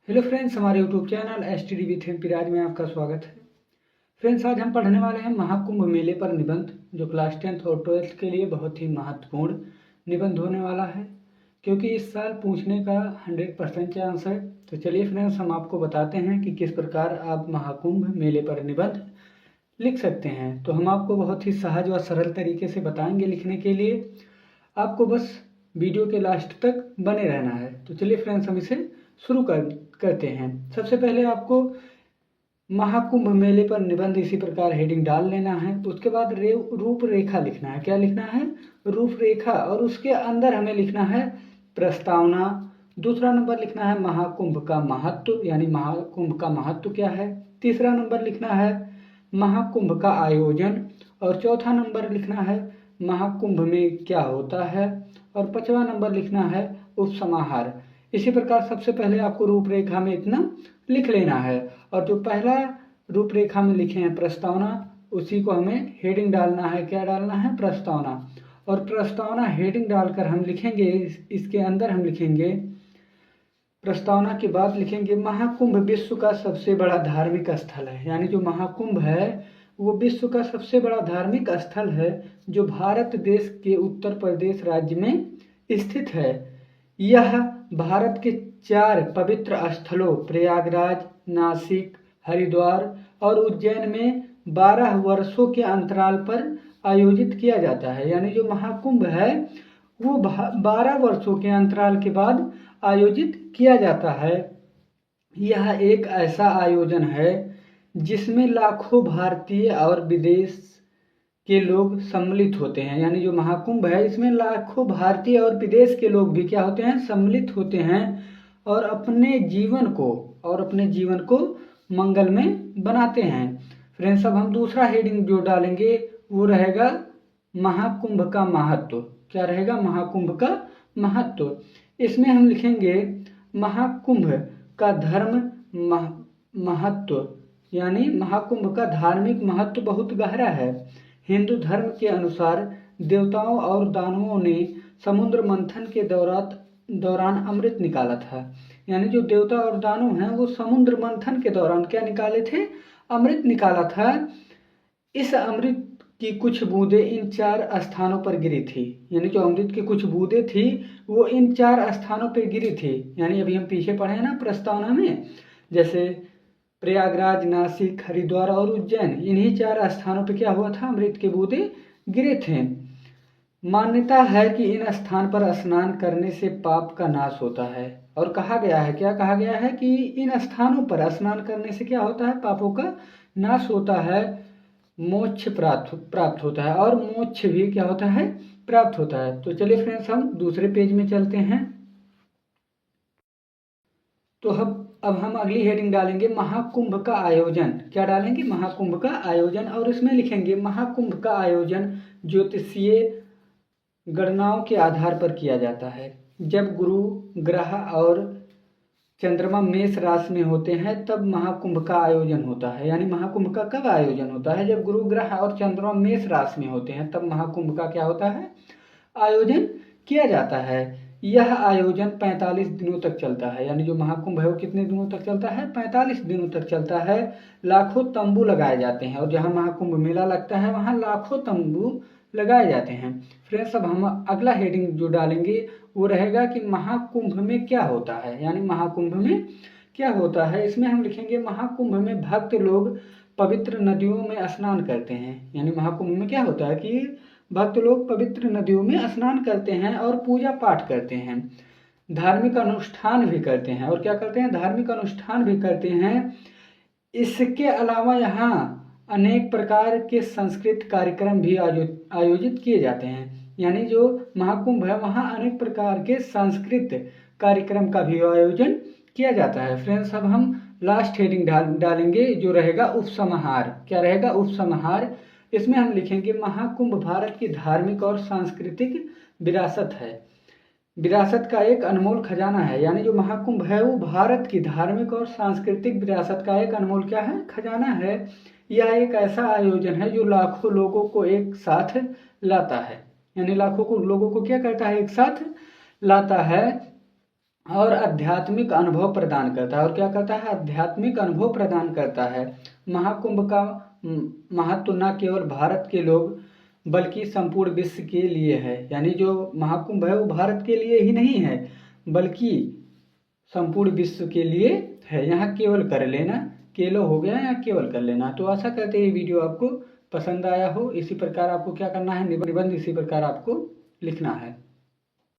Hello friends, हमारे YouTube channel STD with Piraj में आपका स्वागत है। फ्रेंड्स, आज हम पढ़ने वाले हैं महाकुंभ मेले पर निबंध, जो क्लास 10th और 12th के लिए बहुत ही महत्वपूर्ण निबंध होने वाला है, क्योंकि इस साल पूछने का 100% चांस है। तो चलिए फ्रेंड्स, हम आपको बताते हैं कि किस प्रकार आप महाकुंभ मेले पर निबंध लिख सकते हैं। तो हम आपको बहुत ही सहज व सरल तरीके से बताएंगे लिखने के लिए। आपको बस वीडियो के लास्ट तक बने रहना है। तो चलिए फ्रेंड्स, हम इसे शुरू करते हैं। सबसे पहले आपको महाकुंभ मेले पर निबंध इसी प्रकार हेडिंग डाल लेना है। तो उसके बाद रूपरेखा लिखना है। क्या लिखना है? रूपरेखा। और उसके अंदर हमें लिखना है प्रस्तावना। दूसरा नंबर लिखना है महाकुंभ का महत्व, यानी महाकुंभ का महत्व क्या है। तीसरा नंबर लिखना है महाकुंभ का आयोजन। और चौथा नंबर लिखना है महाकुंभ में क्या होता है। और पांचवा नंबर लिखना है उपसमाहार। इसी प्रकार सबसे पहले आपको रूपरेखा में इतना लिख लेना है। और जो पहला रूपरेखा में लिखे हैं प्रस्तावना, उसी को हमें हेडिंग डालना है। क्या डालना है? प्रस्तावना। और प्रस्तावना हेडिंग डालकर हम लिखेंगे, इसके अंदर हम लिखेंगे, प्रस्तावना के बाद लिखेंगे महाकुंभ विश्व का सबसे बड़ा धार्मिक स्थल है। यानी जो महाकुंभ है वो विश्व का सबसे बड़ा धार्मिक स्थल है, जो भारत देश के उत्तर प्रदेश राज्य में स्थित है। यह भारत के 4 पवित्र स्थलों प्रयागराज, नासिक, हरिद्वार और उज्जैन में 12 वर्षों के अंतराल पर आयोजित किया जाता है। यानी जो महाकुंभ है वो 12 वर्षों के अंतराल के बाद आयोजित किया जाता है। यह एक ऐसा आयोजन है जिसमें लाखों भारतीय और विदेश के लोग सम्मिलित होते हैं। यानी जो महाकुंभ है इसमें लाखों भारतीय और विदेश के लोग भी क्या होते हैं? सम्मिलित होते हैं और अपने जीवन को मंगल में बनाते हैं। फ्रेंड्स, अब हम दूसरा हेडिंग जो डालेंगे वो रहेगा महाकुंभ का महत्व। क्या रहेगा? महाकुंभ का महत्व। इसमें हम लिखेंगे महाकुंभ का धर्म महत्व, यानी महाकुंभ का धार्मिक महत्व बहुत गहरा है। हिंदू धर्म के अनुसार देवताओं और दानवों ने समुद्र मंथन के दौरान अमृत निकाला था। यानी जो देवता और दानव हैं वो समुद्र मंथन के दौरान क्या निकाले थे? अमृत निकाला था। इस अमृत की कुछ बूंदें इन 4 स्थानों पर गिरी थी। यानी जो अमृत की कुछ बूंदें थी वो इन 4 स्थानों पर गिरी थी। यानी अभी हम पीछे पढ़े हैं ना प्रस्तावना में, जैसे प्रयागराज, नासिक, हरिद्वार और उज्जैन, इन्हीं 4 स्थानों पर क्या हुआ था? अमृत के बूंदे गिरे थे। मान्यता है कि इन स्थान पर स्नान करने से पाप का नाश होता है। और कहा गया है, क्या कहा गया है? कि इन स्थानों पर स्नान करने से क्या होता है? पापों का नाश होता है, मोक्ष प्राप्त होता है। और मोक्ष भी क्या होता है? प्राप्त होता है। तो चलिए फ्रेंड्स, हम दूसरे पेज में चलते हैं। तो अब हम अगली हेडिंग डालेंगे महाकुंभ का आयोजन। क्या डालेंगे? महाकुंभ का आयोजन। और इसमें लिखेंगे महाकुंभ का आयोजन ज्योतिषीय गणनाओं के आधार पर किया जाता है। जब गुरु ग्रह और चंद्रमा मेष राशि में होते हैं तब महाकुंभ का आयोजन होता है। यानी महाकुंभ का कब आयोजन होता है? जब गुरु ग्रह और चंद्रमा मेष राशि में होते हैं तब महाकुंभ का क्या होता है? आयोजन किया जाता है। यह आयोजन 45 दिनों तक चलता है। यानी जो महाकुंभ है वो कितने दिनों तक चलता है? 45 दिनों तक चलता है। लाखों तंबू लगाए जाते हैं, और जहाँ महाकुंभ मेला लगता है वहाँ लाखों तंबू लगाए जाते हैं। फ्रेंड्स, अब हम अगला हेडिंग जो डालेंगे वो रहेगा कि महाकुंभ में क्या होता है। यानी महाकुंभ में क्या होता है, इसमें हम लिखेंगे महाकुंभ में भक्त लोग पवित्र नदियों में स्नान करते हैं। यानी महाकुंभ में क्या होता है कि भक्त लोग पवित्र नदियों में स्नान करते हैं और पूजा पाठ करते हैं, धार्मिक अनुष्ठान भी करते हैं। और क्या करते हैं? धार्मिक अनुष्ठान भी करते हैं। इसके अलावा यहाँ अनेक प्रकार के सांस्कृतिक कार्यक्रम भी आयोजित किए जाते हैं। यानी जो महाकुंभ है वहाँ अनेक प्रकार के सांस्कृतिक कार्यक्रम का भी आयोजन किया जाता है। फ्रेंड्स, अब हम लास्ट हेडिंग डालेंगे जो रहेगा उपसंहार। क्या रहेगा? उपसंहार। इसमें हम लिखेंगे महाकुंभ भारत की धार्मिक और सांस्कृतिक विरासत है। विरासत का एक अनमोल खजाना है। यानी जो महाकुंभ है वो भारत की धार्मिक और सांस्कृतिक विरासत का एक अनमोल क्या है? खजाना है। यह एक ऐसा आयोजन है जो लाखों लोगों को एक साथ लाता है। यानी लाखों को लोगों को क्या करता है? एक साथ लाता है। और आध्यात्मिक अनुभव प्रदान करता है। और क्या करता है? आध्यात्मिक अनुभव प्रदान करता है। महाकुंभ का महत्व न केवल भारत के लोग बल्कि संपूर्ण विश्व के लिए है। यानी जो महाकुंभ है वो भारत के लिए ही नहीं है बल्कि संपूर्ण विश्व के लिए है। यहाँ केवल कर लेना, केलो हो गया, यहाँ केवल कर लेना। तो आशा करते हैं ये वीडियो आपको पसंद आया हो। इसी प्रकार आपको क्या करना है, निबंध इसी प्रकार आपको लिखना है।